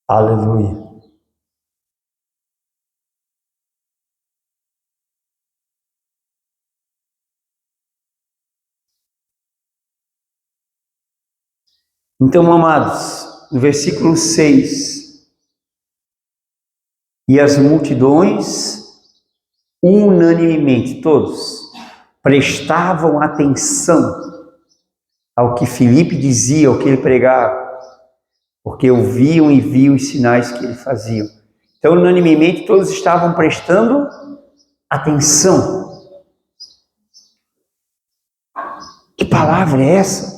aleluia. Então, amados, no versículo 6, e as multidões, unanimemente, todos, prestavam atenção ao que Filipe dizia, ao que ele pregava, porque ouviam e viam os sinais que ele fazia. Então, unanimemente, todos estavam prestando atenção. Que palavra é essa?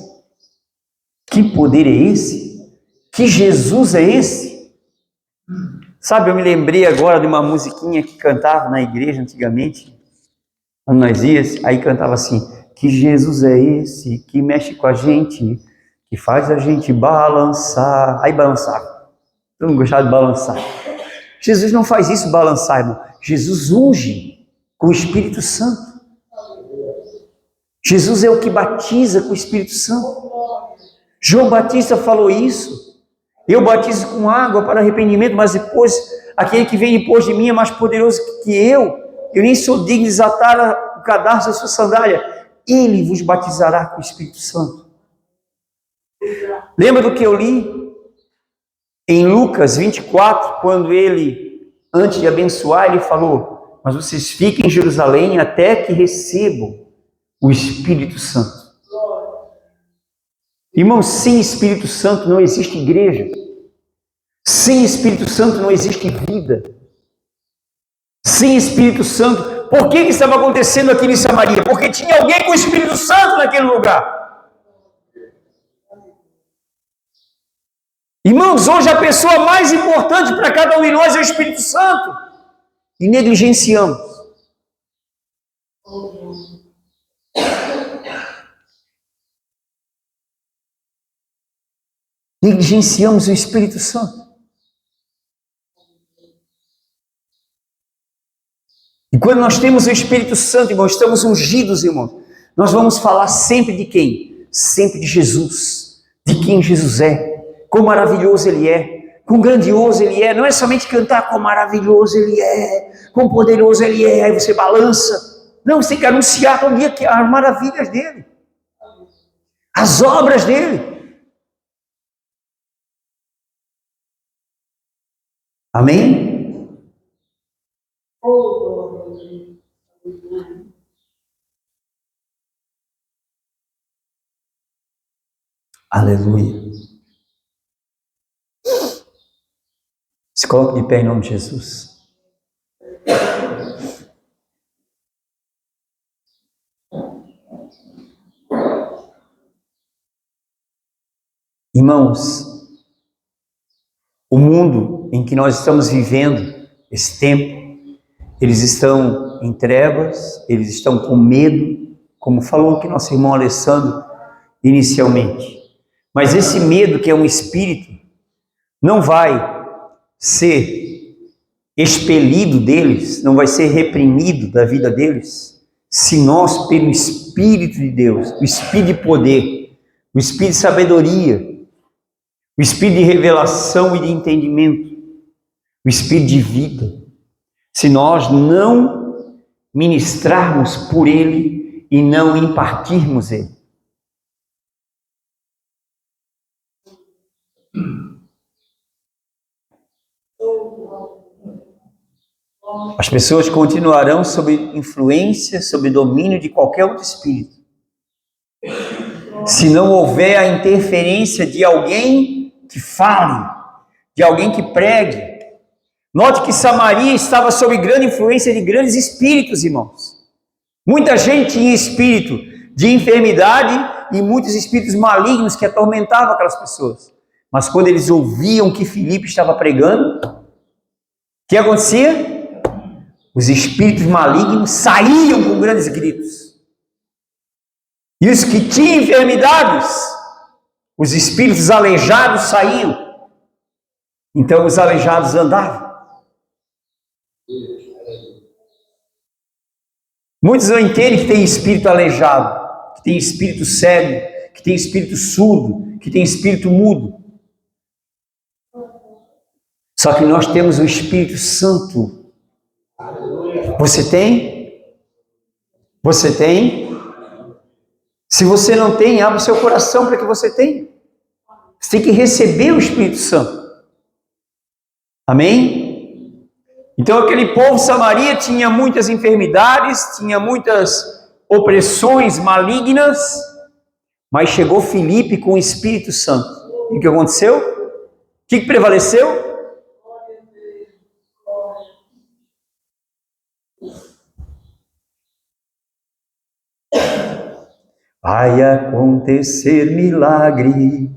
Que poder é esse? Que Jesus é esse? Sabe, eu me lembrei agora de uma musiquinha que cantava na igreja antigamente, quando nós íamos, aí cantava assim: que Jesus é esse que mexe com a gente, que faz a gente balançar. Aí balançava. Eu não gostava de balançar. Jesus não faz isso, balançar, irmão. Jesus unge com o Espírito Santo. Jesus é o que batiza com o Espírito Santo. João Batista falou isso. Eu batizo com água para arrependimento, mas depois, aquele que vem depois de mim é mais poderoso que eu nem sou digno de desatar o cadarço da sua sandália. Ele vos batizará com o Espírito Santo. Lembra do que eu li em Lucas 24, quando ele, antes de abençoar, ele falou: mas vocês fiquem em Jerusalém até que recebam o Espírito Santo. Irmãos, sem Espírito Santo não existe igreja. Sem Espírito Santo não existe vida. Sem Espírito Santo, por que estava acontecendo aqui em Samaria? Porque tinha alguém com o Espírito Santo naquele lugar. Irmãos, hoje a pessoa mais importante para cada um de nós é o Espírito Santo. E negligenciamos. Negligenciamos o Espírito Santo. E quando nós temos o Espírito Santo, irmãos, estamos ungidos, irmãos, nós vamos falar sempre de quem? Sempre de Jesus, de quem Jesus é, quão maravilhoso Ele é, quão grandioso Ele é. Não é somente cantar quão maravilhoso Ele é, quão poderoso Ele é, aí você balança. Não, você tem que anunciar todo dia as maravilhas dEle, as obras dEle. Amém? Aleluia. Se coloque de pé em nome de Jesus. Irmãos, o mundo em que nós estamos vivendo, esse tempo, eles estão em trevas, eles estão com medo, como falou que nosso irmão Alessandro inicialmente. Mas esse medo, que é um espírito, não vai ser expelido deles, não vai ser reprimido da vida deles, se nós, pelo Espírito de Deus, o Espírito de poder, o Espírito de sabedoria, o Espírito de revelação e de entendimento, o Espírito de vida, se nós não ministrarmos por ele e não impartirmos ele. As pessoas continuarão sob influência, sob domínio de qualquer outro espírito. Se não houver a interferência de alguém que fale, de alguém que pregue. Note que Samaria estava sob grande influência de grandes espíritos, irmãos. Muita gente tinha espírito de enfermidade e muitos espíritos malignos que atormentavam aquelas pessoas. Mas quando eles ouviam que Filipe estava pregando, o que acontecia? Os espíritos malignos saíam com grandes gritos. E os que tinham enfermidades, os espíritos aleijados saíam. Então os aleijados andavam. Muitos não entendem que tem espírito aleijado, que tem espírito cego, que tem espírito surdo, que tem espírito mudo. Só que nós temos o Espírito Santo. Você tem? Você tem? Se você não tem, abra o seu coração para que você tenha. Você tem que receber o Espírito Santo. Amém? Então aquele povo Samaria tinha muitas enfermidades, tinha muitas opressões malignas, mas chegou Filipe com o Espírito Santo. E o que aconteceu? O que prevaleceu? Vai acontecer milagre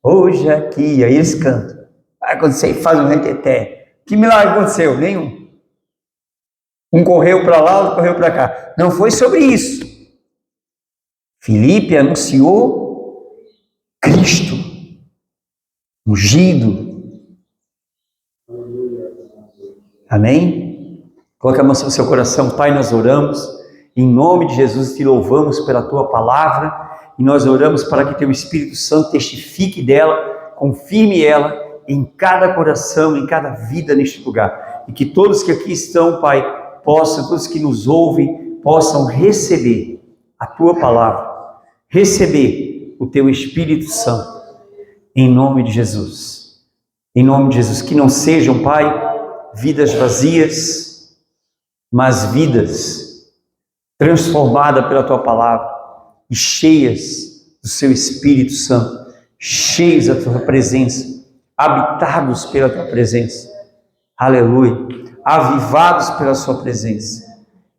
hoje aqui. Aí eles cantam. Vai acontecer e faz um reteté. Que milagre aconteceu? Nenhum. Um correu para lá, outro correu para cá. Não foi sobre isso. Filipe anunciou Cristo, ungido. Amém? Coloque a mão sobre o seu coração. Pai, nós oramos. Em nome de Jesus, te louvamos pela tua palavra e nós oramos para que teu Espírito Santo testifique dela, confirme ela em cada coração, em cada vida neste lugar. E que todos que aqui estão, Pai, todos que nos ouvem, possam receber a tua palavra, receber o teu Espírito Santo, em nome de Jesus. Em nome de Jesus, que não sejam, Pai, vidas vazias, mas vidas transformada pela tua palavra e cheias do seu Espírito Santo, cheios da tua presença, habitados pela tua presença, aleluia, avivados pela sua presença,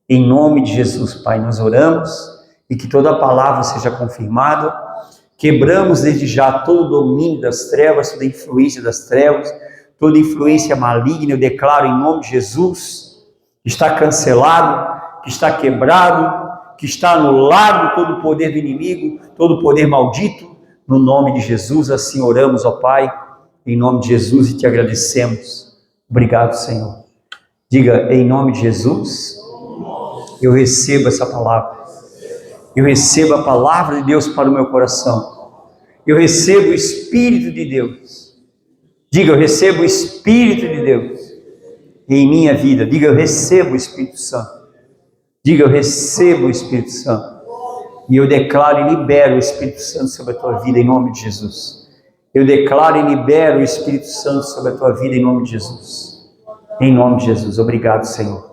em nome de Jesus, Pai, nós oramos e que toda a palavra seja confirmada, quebramos desde já todo o domínio das trevas, toda a influência das trevas, toda a influência maligna, eu declaro em nome de Jesus, está cancelado, que está quebrado, que está anulado todo o poder do inimigo, todo o poder maldito, no nome de Jesus, assim oramos, ó Pai, em nome de Jesus e te agradecemos. Obrigado, Senhor. Diga, em nome de Jesus, eu recebo essa palavra, eu recebo a palavra de Deus para o meu coração, eu recebo o Espírito de Deus. Diga, eu recebo o Espírito de Deus em minha vida. Diga, eu recebo o Espírito Santo. Diga, eu recebo o Espírito Santo. E eu declaro e libero o Espírito Santo sobre a tua vida em nome de Jesus. Eu declaro e libero o Espírito Santo sobre a tua vida em nome de Jesus. Em nome de Jesus. Obrigado, Senhor.